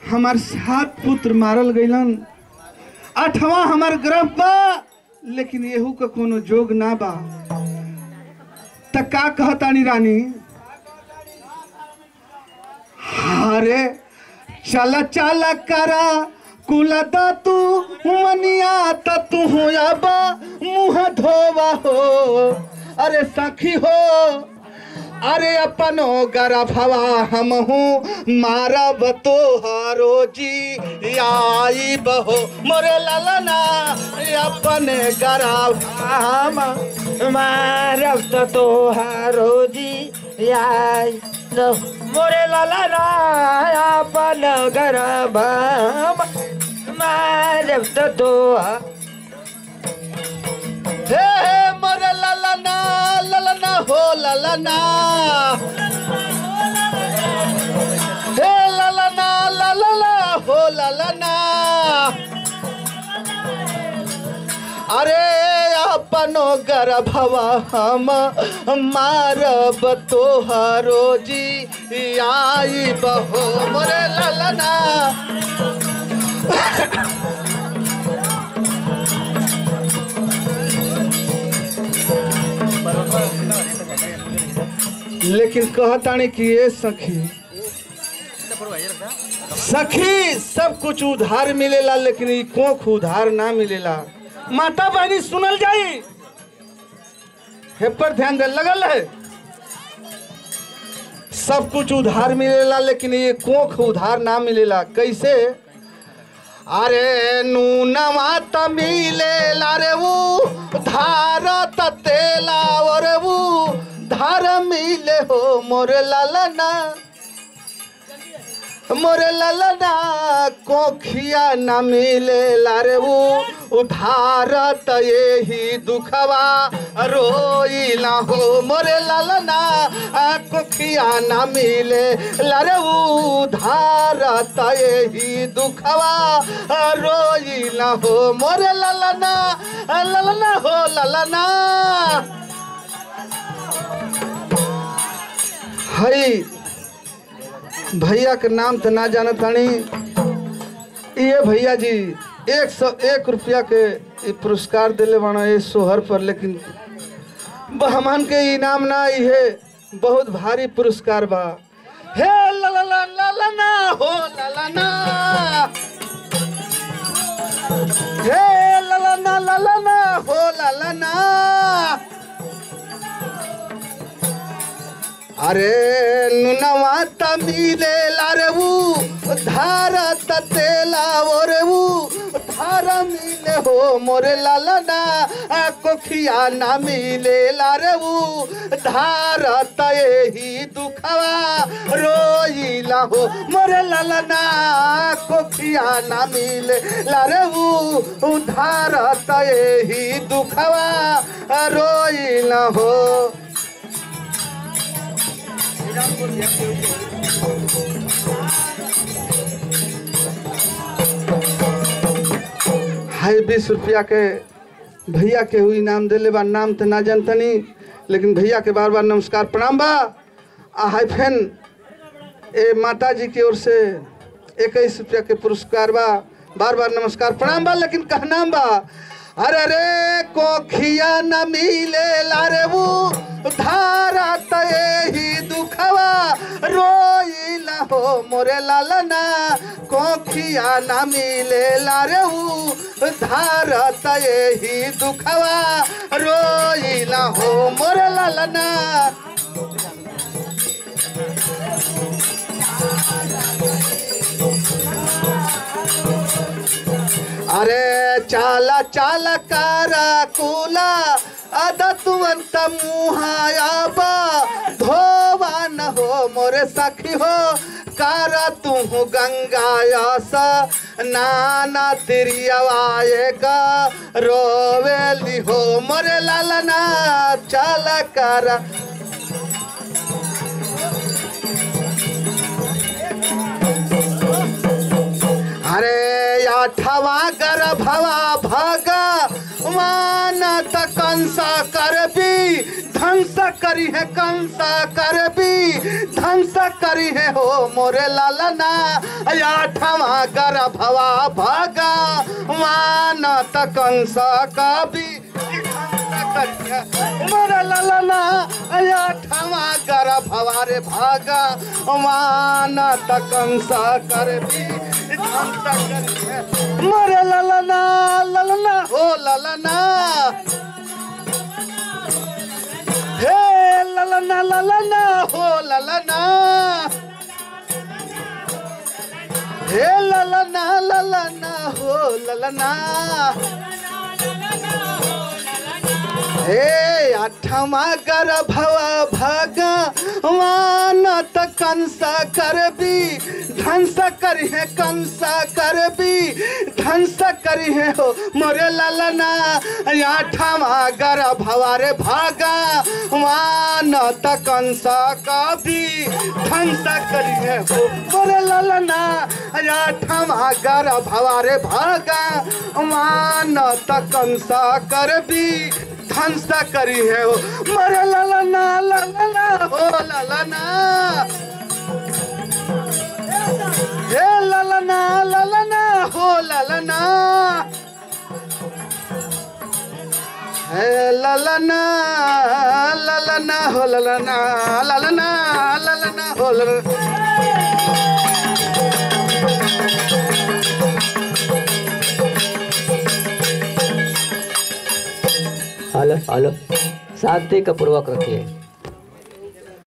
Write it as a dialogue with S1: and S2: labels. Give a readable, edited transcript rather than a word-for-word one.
S1: हमार 7 पुत्र मारल गइलन, 8वां हमार गर्भ बा, लेकिन येहू का कोनो जोग ना बा। त का कहतानी रानी? अरे चल चल करा कुलदा तू मनिया त तू हो बा मुँह धोवा हो। अरे सखी हो, अरे अपनो गरभवा हम हूँ मारब तोहारो जी आई बहो मोरे ललना अपने गरभवा
S2: मारब तोहारो जी आई मोरे ललना अपन गरभवा मारब तोहार
S1: हे मोरे ललना ललना हो ललना, हे ललना ललना हो ललना। अरे अपनो गरभवा हम मारब तोहारो जी आई बहो मोरे ललना। लेकिन कहतानी कि ये सखी सखी सब कुछ उधार मिलेला, लेकिन ई कोख उधार ना मिलेला। माता बहनी सुनल जाई, हे पर ध्यान दे लगल है। सब कुछ उधार मिलेला, लेकिन ये कोख उधार ना मिलेला। कैसे? अरे नूनवा त मिलेला रे वो धार तेला और वो धार मिले हो मोरे ललना, मोरे ललना कोखिया न मिले लारे वो उधार त यही दुखवा रोई ना हो मोरे ललना कोखिया न मिले लारे वो उधार त यही दुखवा रोई ना हो मोरे ललना ललना हो ललना। हई भैया के नाम तो ना जानत तानी। ये भैया जी 101 रुपया के पुरस्कार दिले बाना ये सोहर पर, लेकिन हमन के इनाम ना ये बहुत भारी पुरस्कार बा। हे ललना ललना हो ललना, हे ललना ललना हो ललना। अरे नुनवा त मिले लारे वो धार तेला और वो धार मिले हो मोरे ललना कोखिया ना मिले लारे वो धार त यही दुखवा रोईला हो मोरे ललना कोखिया ना मिले लारे वो धार त यही दुखवा रोईला हो। हाय 20 रुपया के भैया के हुई नाम दिले बा। नाम तो ना जानतनी, लेकिन भैया के बार बार नमस्कार प्रणाम बा। हाय फैन ए माता जी की ओर से 21 रुपया के पुरस्कार बा। बार बार नमस्कार प्रणाम बा। लेकिन कहनाम बा अरे रे कोखिया न मिले लारे वो धारा त यही दुखवा रोईला हो मोरे ललना कोखिया न मिले लारे वो धारा त यही दुखवा रोईला हो मोरे ललना। अरे चाला चाला कारा कुला अदतुवंत मुहायाबा धोवा न हो मोरे सखी हो कारा तू गंगायास नाना तिरियवाए का रोवेली हो मोरे ललना चाला कारा। अरे 8वां गर्भवा भगा मानत कंसा कर भी ध्वंस करी है कंस कर भी ध्वंस करी है हो मोरे लालना आठवा गर्भवा भागा मानत कंस का भी मोरे लालना आठवा गर्भवा रे भागा मानत कंस कर भी ध्वंस करी है मोरे लालना लालना हो लालना हे ललना ललना हो ललना हे ललना ललना हो ललना हे आठवा गर्भवा भागा मानत कंस कर भी ध्वंस करी है कंस कर भी ध्वंस करी है हो मोरे ललना आठवा गर्भवा रे भागा मानत कंस का भी ध्वंस करी है हो मोरे ललना आठवा गर्भवा रे भागा मानत कंस कर भी ध्वंस करी है हो मोरे ललना ललना हो ललना हे ललना ललना हो ललना हे ललना ललना हो ललना ललना ललना हो ललना
S2: हेलो हेलो शांति का पूर्वक रखिए।